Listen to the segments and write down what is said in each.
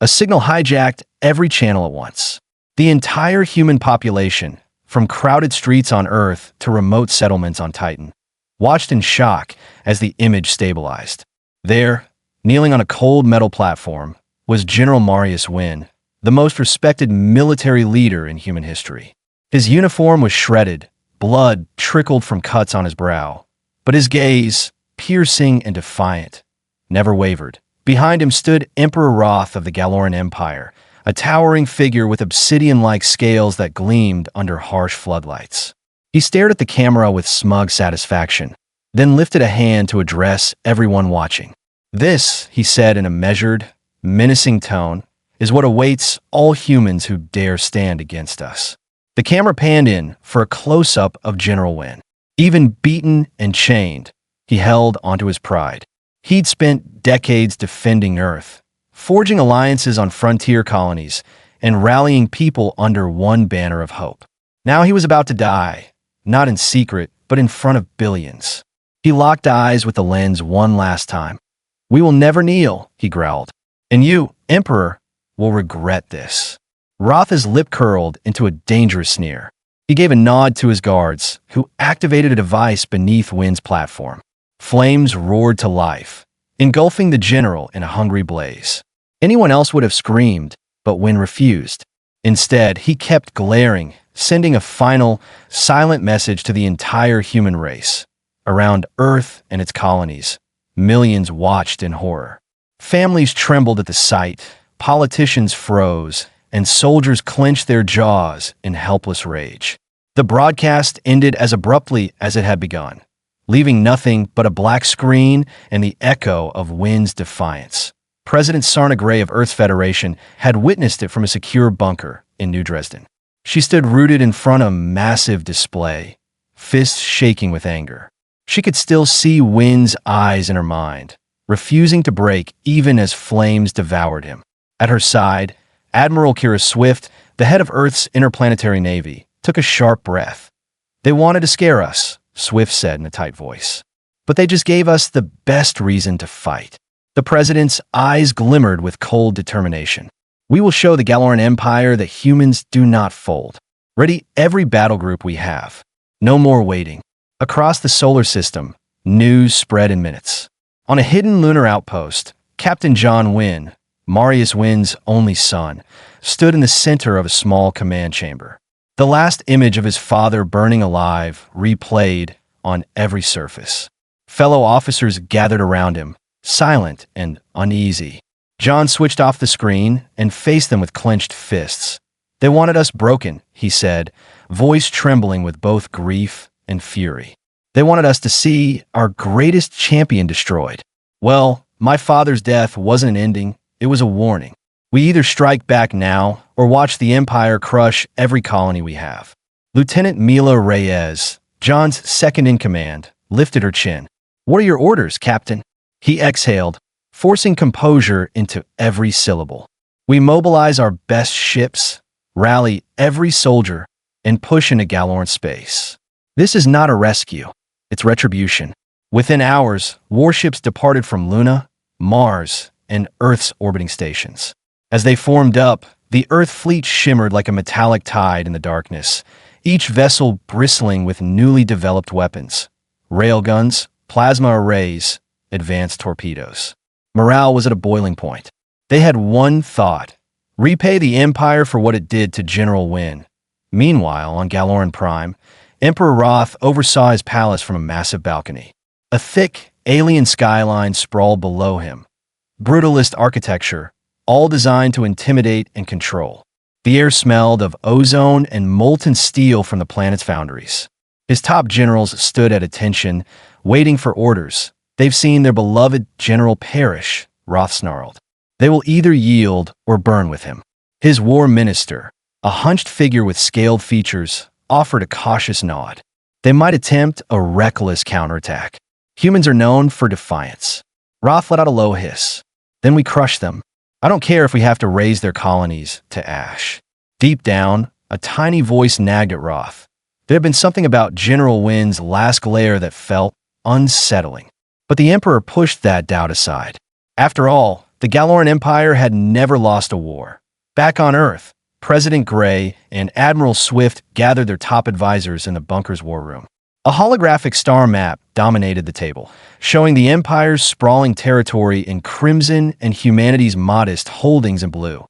A signal hijacked every channel at once. The entire human population, from crowded streets on Earth to remote settlements on Titan, watched in shock as the image stabilized. There, kneeling on a cold metal platform, was General Marius Wynn, the most respected military leader in human history. His uniform was shredded, blood trickled from cuts on his brow, but his gaze, piercing and defiant, never wavered. Behind him stood Emperor Roth of the Galorin Empire, a towering figure with obsidian-like scales that gleamed under harsh floodlights. He stared at the camera with smug satisfaction, then lifted a hand to address everyone watching. "This," he said in a measured, menacing tone, "is what awaits all humans who dare stand against us." The camera panned in for a close-up of General Wynn. Even beaten and chained, he held onto his pride. He'd spent decades defending Earth, forging alliances on frontier colonies, and rallying people under one banner of hope. Now he was about to die, not in secret, but in front of billions. He locked eyes with the lens one last time. "We will never kneel," he growled. "And you, Emperor, will regret this." Roth's lip curled into a dangerous sneer. He gave a nod to his guards, who activated a device beneath Wynn's platform. Flames roared to life, engulfing the general in a hungry blaze. Anyone else would have screamed, but Wynn refused. Instead, he kept glaring, sending a final, silent message to the entire human race. Around Earth and its colonies, millions watched in horror. Families trembled at the sight, politicians froze, and soldiers clenched their jaws in helpless rage. The broadcast ended as abruptly as it had begun, leaving nothing but a black screen and the echo of Wynn's defiance. President Sarna Gray of Earth's Federation had witnessed it from a secure bunker in New Dresden. She stood rooted in front of a massive display, fists shaking with anger. She could still see Wynn's eyes in her mind, refusing to break even as flames devoured him. At her side, Admiral Kira Swift, the head of Earth's interplanetary navy, took a sharp breath. "They wanted to scare us," Swift said in a tight voice. "But they just gave us the best reason to fight." The president's eyes glimmered with cold determination. "We will show the Galorin Empire that humans do not fold. Ready every battle group we have. No more waiting." Across the solar system, news spread in minutes. On a hidden lunar outpost, Captain John Wynn, Marius Wynn's only son, stood in the center of a small command chamber. The last image of his father burning alive replayed on every surface. Fellow officers gathered around him, silent and uneasy. John switched off the screen and faced them with clenched fists. "They wanted us broken," he said, voice trembling with both grief and fury. "They wanted us to see our greatest champion destroyed. Well, my father's death wasn't an ending, it was a warning. We either strike back now or watch the Empire crush every colony we have." Lieutenant Mila Reyes, John's second-in-command, lifted her chin. "What are your orders, Captain?" He exhaled, forcing composure into every syllable. "We mobilize our best ships, rally every soldier, and push into Galorin space. This is not a rescue, it's retribution." Within hours, warships departed from Luna, Mars, and Earth's orbiting stations. As they formed up, the Earth fleet shimmered like a metallic tide in the darkness, each vessel bristling with newly developed weapons: railguns, plasma arrays, advanced torpedoes. Morale was at a boiling point. They had one thought: repay the Empire for what it did to General Wynn. Meanwhile, on Galorin Prime, Emperor Roth oversaw his palace from a massive balcony. A thick, alien skyline sprawled below him. Brutalist architecture, all designed to intimidate and control. The air smelled of ozone and molten steel from the planet's foundries. His top generals stood at attention, waiting for orders. "They've seen their beloved general perish," Roth snarled. "They will either yield or burn with him." His war minister, a hunched figure with scaled features, offered a cautious nod. "They might attempt a reckless counterattack. Humans are known for defiance." Roth let out a low hiss. "Then we crush them. I don't care if we have to raise their colonies to ash." Deep down, a tiny voice nagged at Roth. There had been something about General Wynn's last glare that felt unsettling. But the Emperor pushed that doubt aside. After all, The Galorin Empire had never lost a war. Back on Earth, President Gray and Admiral Swift gathered their top advisors in the bunker's war room. A holographic star map dominated the table, showing the Empire's sprawling territory in crimson and humanity's modest holdings in blue.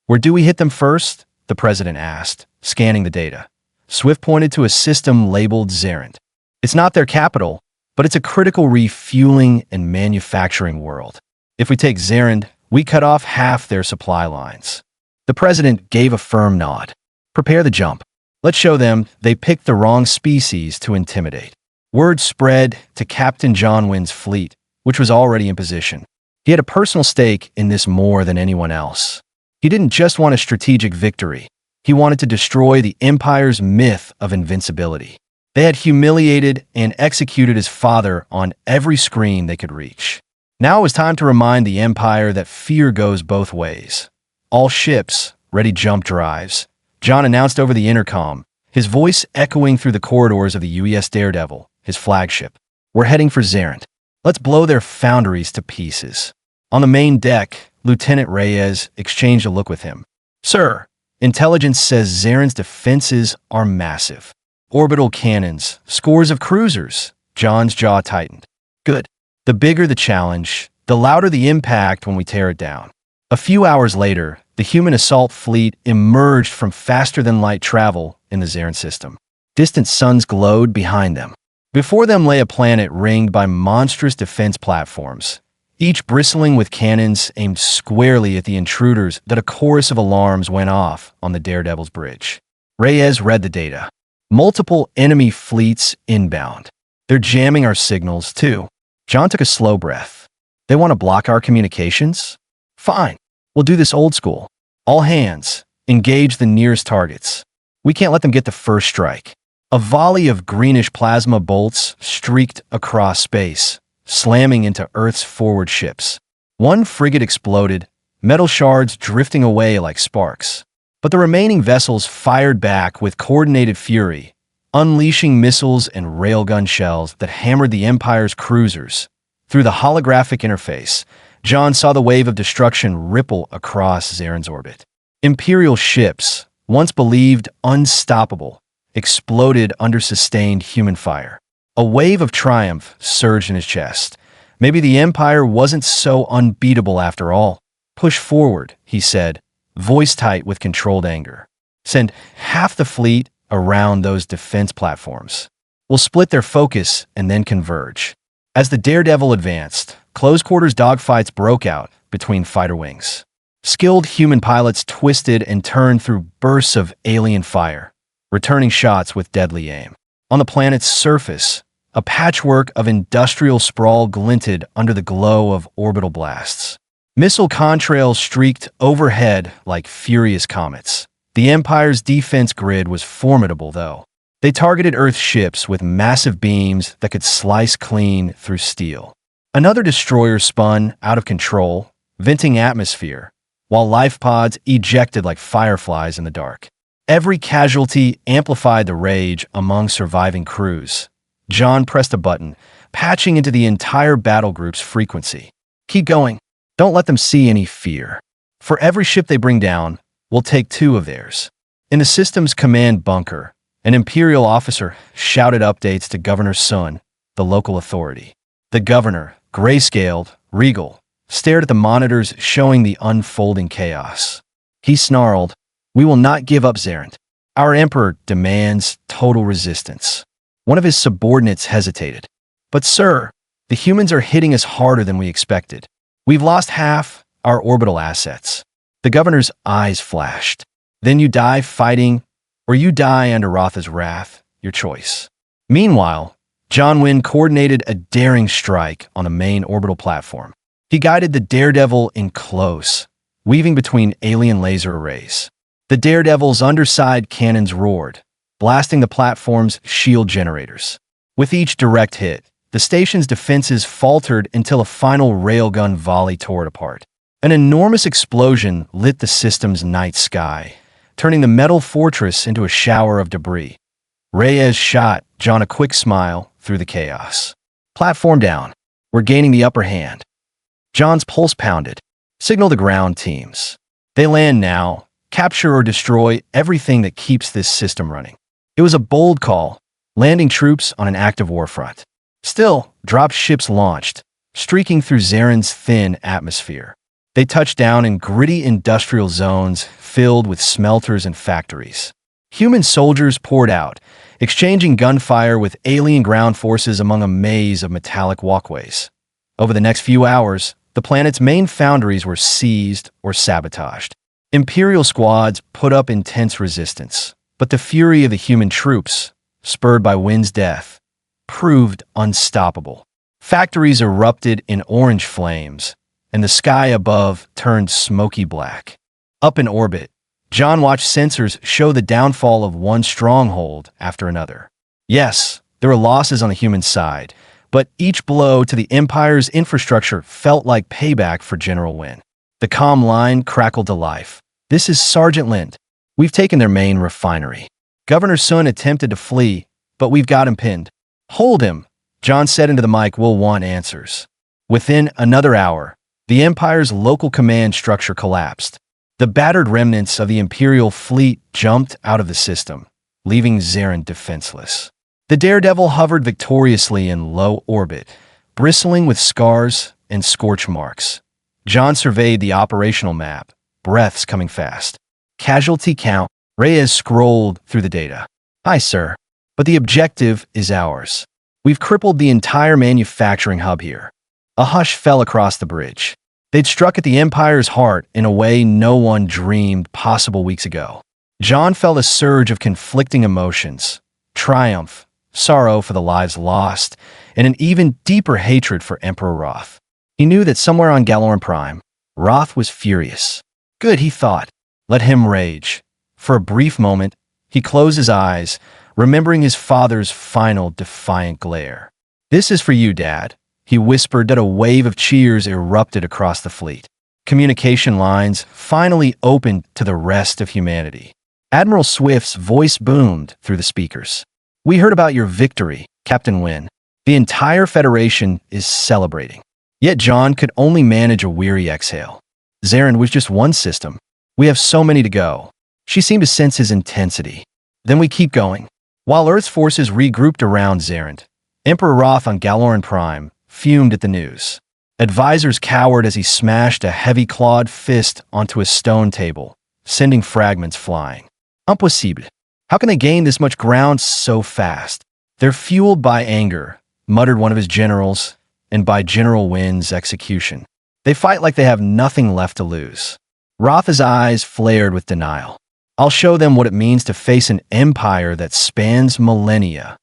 "Where do we hit them first?" the president asked, scanning the data. Swift pointed to a system labeled Zerend. "It's not their capital, but it's a critical refueling and manufacturing world. If we take Zerend, we cut off half their supply lines." The president gave a firm nod. "Prepare the jump. Let's show them they picked the wrong species to intimidate." Word spread to Captain John Wynn's fleet, which was already in position. He had a personal stake in this more than anyone else. He didn't just want a strategic victory. He wanted to destroy the Empire's myth of invincibility. They had humiliated and executed his father on every screen they could reach. Now it was time to remind the Empire that fear goes both ways. "All ships, ready jump drives," John announced over the intercom, his voice echoing through the corridors of the UES Daredevil, his flagship. "We're heading for Zerend. Let's blow their foundries to pieces." On the main deck, Lieutenant Reyes exchanged a look with him. "Sir, intelligence says Zerend's defenses are massive. Orbital cannons, scores of cruisers." John's jaw tightened. "Good. The bigger the challenge, the louder the impact when we tear it down." A few hours later, the human assault fleet emerged from faster-than-light travel in the Zerend system. Distant suns glowed behind them. Before them lay a planet ringed by monstrous defense platforms, each bristling with cannons aimed squarely at the intruders that a chorus of alarms went off on the Daredevil's bridge. Reyes read the data. "Multiple enemy fleets inbound. They're jamming our signals, too." John took a slow breath. "They want to block our communications? Fine. We'll do this old school. All hands, engage the nearest targets. We can't let them get the first strike." A volley of greenish plasma bolts streaked across space, slamming into Earth's forward ships. One frigate exploded, metal shards drifting away like sparks. But the remaining vessels fired back with coordinated fury, unleashing missiles and railgun shells that hammered the Empire's cruisers. Through the holographic interface, John saw the wave of destruction ripple across Zerend's orbit. Imperial ships, once believed unstoppable, exploded under sustained human fire. A wave of triumph surged in his chest. Maybe the Empire wasn't so unbeatable after all. "Push forward," he said, voice tight with controlled anger. "Send half the fleet around those defense platforms. We'll split their focus and then converge." As the Daredevil advanced, close-quarters dogfights broke out between fighter wings. Skilled human pilots twisted and turned through bursts of alien fire, returning shots with deadly aim. On the planet's surface, a patchwork of industrial sprawl glinted under the glow of orbital blasts. Missile contrails streaked overhead like furious comets. The Empire's defense grid was formidable, though. They targeted Earth ships with massive beams that could slice clean through steel. Another destroyer spun out of control, venting atmosphere, while life pods ejected like fireflies in the dark. Every casualty amplified the rage among surviving crews. John pressed a button, patching into the entire battle group's frequency. "Keep going. Don't let them see any fear. For every ship they bring down, we'll take 2 of theirs." In the system's command bunker, an Imperial officer shouted updates to Governor Sun, the local authority. The governor, gray-scaled, regal, stared at the monitors showing the unfolding chaos. He snarled, "We will not give up Zerend. Our emperor demands total resistance." One of his subordinates hesitated. "But sir, the humans are hitting us harder than we expected. We've lost half our orbital assets." The governor's eyes flashed. "Then you die fighting, or you die under Rotha's wrath, your choice." Meanwhile, John Wynn coordinated a daring strike on the main orbital platform. He guided the Daredevil in close, weaving between alien laser arrays. The Daredevil's underside cannons roared, blasting the platform's shield generators. With each direct hit, the station's defenses faltered until a final railgun volley tore it apart. An enormous explosion lit the system's night sky, turning the metal fortress into a shower of debris. Reyes shot John a quick smile through the chaos. "Platform down. We're gaining the upper hand." John's pulse pounded. Signal the ground teams. They land now, capture or destroy everything that keeps this system running. It was a bold call, landing troops on an active warfront. Still, drop ships launched, streaking through Zaren's thin atmosphere. They touched down in gritty industrial zones filled with smelters and factories. Human soldiers poured out, exchanging gunfire with alien ground forces among a maze of metallic walkways. Over the next few hours, the planet's main foundries were seized or sabotaged. Imperial squads put up intense resistance, but the fury of the human troops, spurred by Wynn's death, proved unstoppable. Factories erupted in orange flames, and the sky above turned smoky black. Up in orbit, John watched sensors show the downfall of one stronghold after another. Yes, there were losses on the human side, but each blow to the Empire's infrastructure felt like payback for General Wynn. The comm line crackled to life. "This is Sergeant Lind. We've taken their main refinery. Governor Sun attempted to flee, but we've got him pinned." "Hold him," John said into the mic. "We'll want answers." Within another hour, the Empire's local command structure collapsed. The battered remnants of the Imperial fleet jumped out of the system, leaving Zaren defenseless. The Daredevil hovered victoriously in low orbit, bristling with scars and scorch marks. John surveyed the operational map, breaths coming fast. "Casualty count," Reyes scrolled through the data. "Aye, sir. But the objective is ours. We've crippled the entire manufacturing hub here." A hush fell across the bridge. They'd struck at the Empire's heart in a way no one dreamed possible weeks ago. John felt a surge of conflicting emotions: triumph, sorrow for the lives lost, and an even deeper hatred for Emperor Roth. He knew that somewhere on Galorin Prime, Roth was furious. Good, he thought. Let him rage. For a brief moment, he closed his eyes, remembering his father's final defiant glare. "This is for you, Dad," he whispered. That a wave of cheers erupted across the fleet. Communication lines finally opened to the rest of humanity. Admiral Swift's voice boomed through the speakers. "We heard about your victory, Captain Wynn. The entire Federation is celebrating." Yet John could only manage a weary exhale. Zaren was just one system. "We have so many to go." She seemed to sense his intensity. "Then we keep going." While Earth's forces regrouped around Zaren, Emperor Roth on Galorin Prime fumed at the news. Advisors cowered as he smashed a heavy clawed fist onto a stone table, sending fragments flying. "Impossible. How can they gain this much ground so fast?" "They're fueled by anger," muttered one of his generals, "and by General Wynn's execution. They fight like they have nothing left to lose." Roth's eyes flared with denial. "I'll show them what it means to face an empire that spans millennia."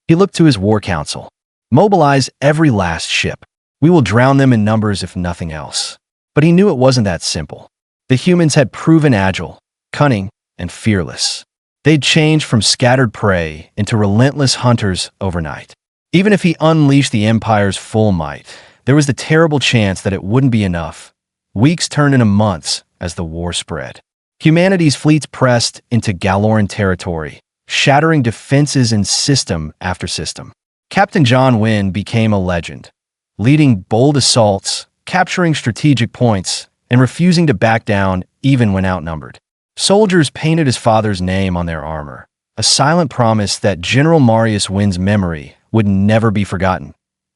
He looked to his war council. "Mobilize every last ship. We will drown them in numbers if nothing else." But he knew it wasn't that simple. The humans had proven agile, cunning, and fearless. They'd changed from scattered prey into relentless hunters overnight. Even if he unleashed the Empire's full might, there was the terrible chance that it wouldn't be enough. Weeks turned into months as the war spread. Humanity's fleets pressed into Galorin territory, shattering defenses in system after system. Captain John Wynn became a legend, leading bold assaults, capturing strategic points, and refusing to back down even when outnumbered. Soldiers painted his father's name on their armor, a silent promise that General Marius Wynn's memory would never be forgotten.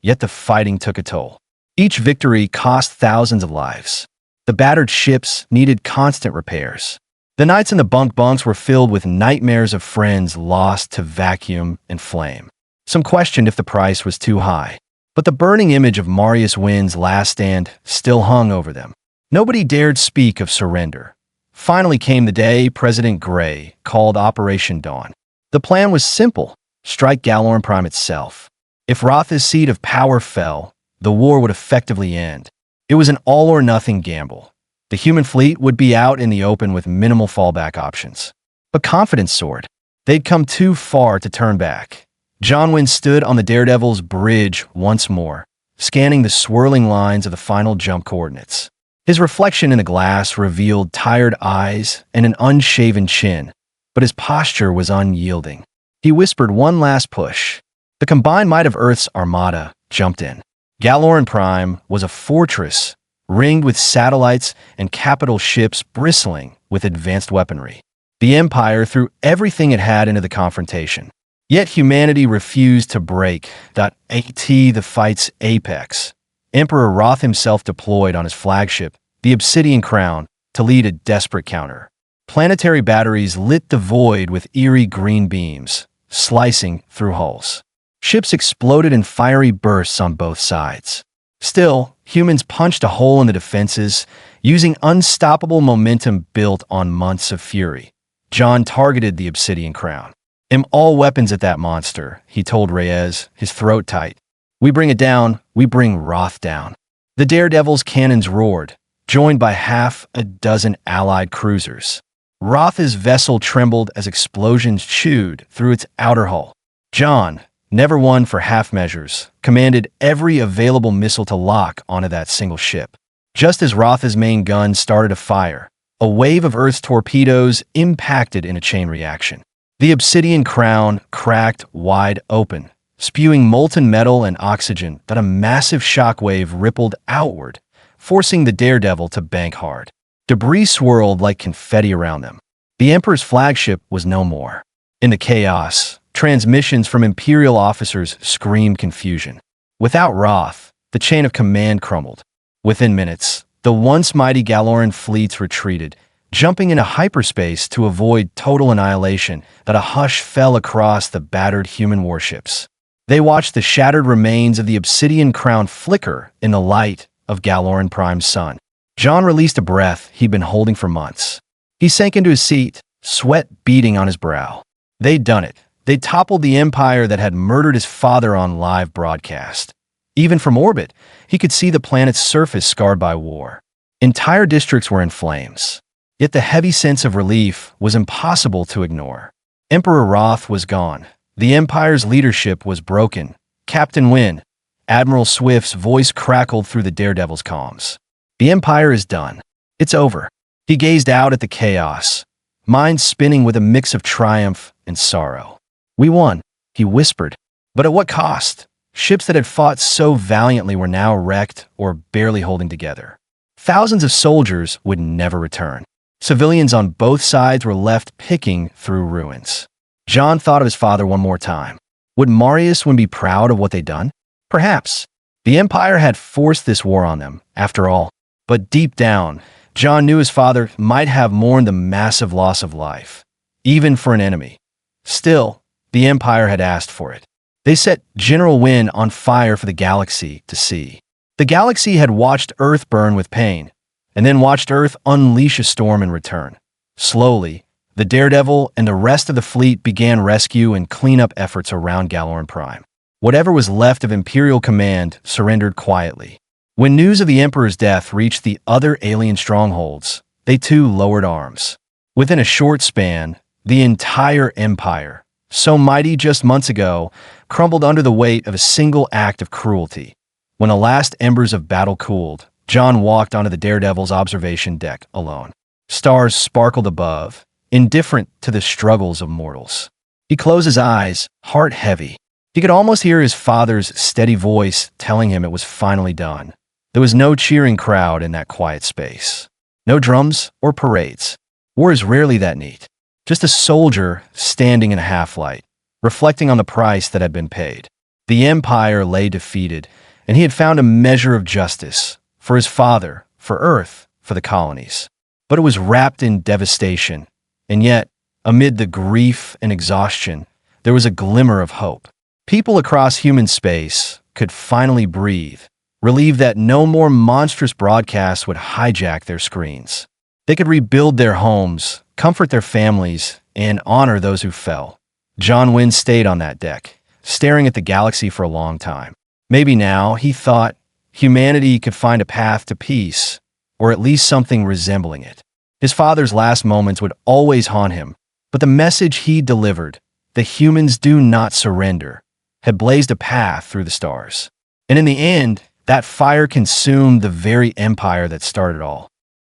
Yet the fighting took a toll. Each victory cost thousands of lives. The battered ships needed constant repairs. The nights in the bunks were filled with nightmares of friends lost to vacuum and flame. Some questioned if the price was too high, but the burning image of Marius Wynn's last stand still hung over them. Nobody dared speak of surrender. Finally came the day President Gray called Operation Dawn. The plan was simple: strike Galorin Prime itself. If Roth's seat of power fell, the war would effectively end. It was an all-or-nothing gamble. The human fleet would be out in the open with minimal fallback options. But confidence soared. They'd come too far to turn back. John Wynn stood on the Daredevil's bridge once more, scanning the swirling lines of the final jump coordinates. His reflection in the glass revealed tired eyes and an unshaven chin, but his posture was unyielding. He whispered one last push. The combined might of Earth's armada jumped in. Galorin Prime was a fortress ringed with satellites and capital ships bristling with advanced weaponry. The Empire threw everything it had into the confrontation. Yet humanity refused to break. The fight's apex. Emperor Roth himself deployed on his flagship, the Obsidian Crown, to lead a desperate counter. Planetary batteries lit the void with eerie green beams, slicing through hulls. Ships exploded in fiery bursts on both sides. Still, humans punched a hole in the defenses, using unstoppable momentum built on months of fury. John targeted the Obsidian Crown. "Aim all weapons at that monster," he told Reyes, his throat tight. "We bring it down, we bring Roth down." The Daredevil's cannons roared, joined by half a dozen allied cruisers. Roth's vessel trembled as explosions chewed through its outer hull. John, never one for half measures, commanded every available missile to lock onto that single ship. Just as Roth's main gun started to fire, a wave of Earth's torpedoes impacted in a chain reaction. The Obsidian Crown cracked wide open, spewing molten metal and oxygen that a massive shockwave rippled outward, forcing the Daredevil to bank hard. Debris swirled like confetti around them. The Emperor's flagship was no more. In the chaos, transmissions from Imperial officers screamed confusion. Without Roth, the chain of command crumbled. Within minutes, the once mighty Galorin fleets retreated, jumping into hyperspace to avoid total annihilation. That a hush fell across the battered human warships. They watched the shattered remains of the Obsidian Crown flicker in the light of Galorin Prime's sun. John released a breath he'd been holding for months. He sank into his seat, sweat beading on his brow. They'd done it. They'd toppled the empire that had murdered his father on live broadcast. Even from orbit, he could see the planet's surface scarred by war. Entire districts were in flames. Yet the heavy sense of relief was impossible to ignore. Emperor Roth was gone. The Empire's leadership was broken. Captain Wynn, Admiral Swift's voice crackled through the Daredevil's comms. "The Empire is done. It's over." He gazed out at the chaos, mind spinning with a mix of triumph and sorrow. "We won," he whispered. "But at what cost?" Ships that had fought so valiantly were now wrecked or barely holding together. Thousands of soldiers would never return. Civilians on both sides were left picking through ruins. John thought of his father one more time. Would Marius Wynn be proud of what they'd done? Perhaps. The Empire had forced this war on them, after all. But deep down, John knew his father might have mourned the massive loss of life, even for an enemy. Still, the Empire had asked for it. They set General Wynn on fire for the galaxy to see. The galaxy had watched Earth burn with pain, and then watched Earth unleash a storm in return. Slowly, the Daredevil and the rest of the fleet began rescue and cleanup efforts around Galorin Prime. Whatever was left of Imperial command surrendered quietly. When news of the Emperor's death reached the other alien strongholds, they too lowered arms. Within a short span, the entire Empire, so mighty just months ago, crumbled under the weight of a single act of cruelty. When the last embers of battle cooled, John walked onto the Daredevil's observation deck alone. Stars sparkled above, indifferent to the struggles of mortals. He closed his eyes, heart heavy. He could almost hear his father's steady voice telling him it was finally done. There was no cheering crowd in that quiet space. No drums or parades. War is rarely that neat. Just a soldier standing in a half-light, reflecting on the price that had been paid. The Empire lay defeated, and he had found a measure of justice for his father, for Earth, for the colonies. But it was wrapped in devastation, and yet, amid the grief and exhaustion, there was a glimmer of hope. People across human space could finally breathe, relieved that no more monstrous broadcasts would hijack their screens. They could rebuild their homes, comfort their families, and honor those who fell. John Wynn stayed on that deck, staring at the galaxy for a long time. Maybe now, he thought, humanity could find a path to peace, or at least something resembling it. His father's last moments would always haunt him, but the message he delivered, the humans do not surrender, had blazed a path through the stars. And in the end, that fire consumed the very empire that started all.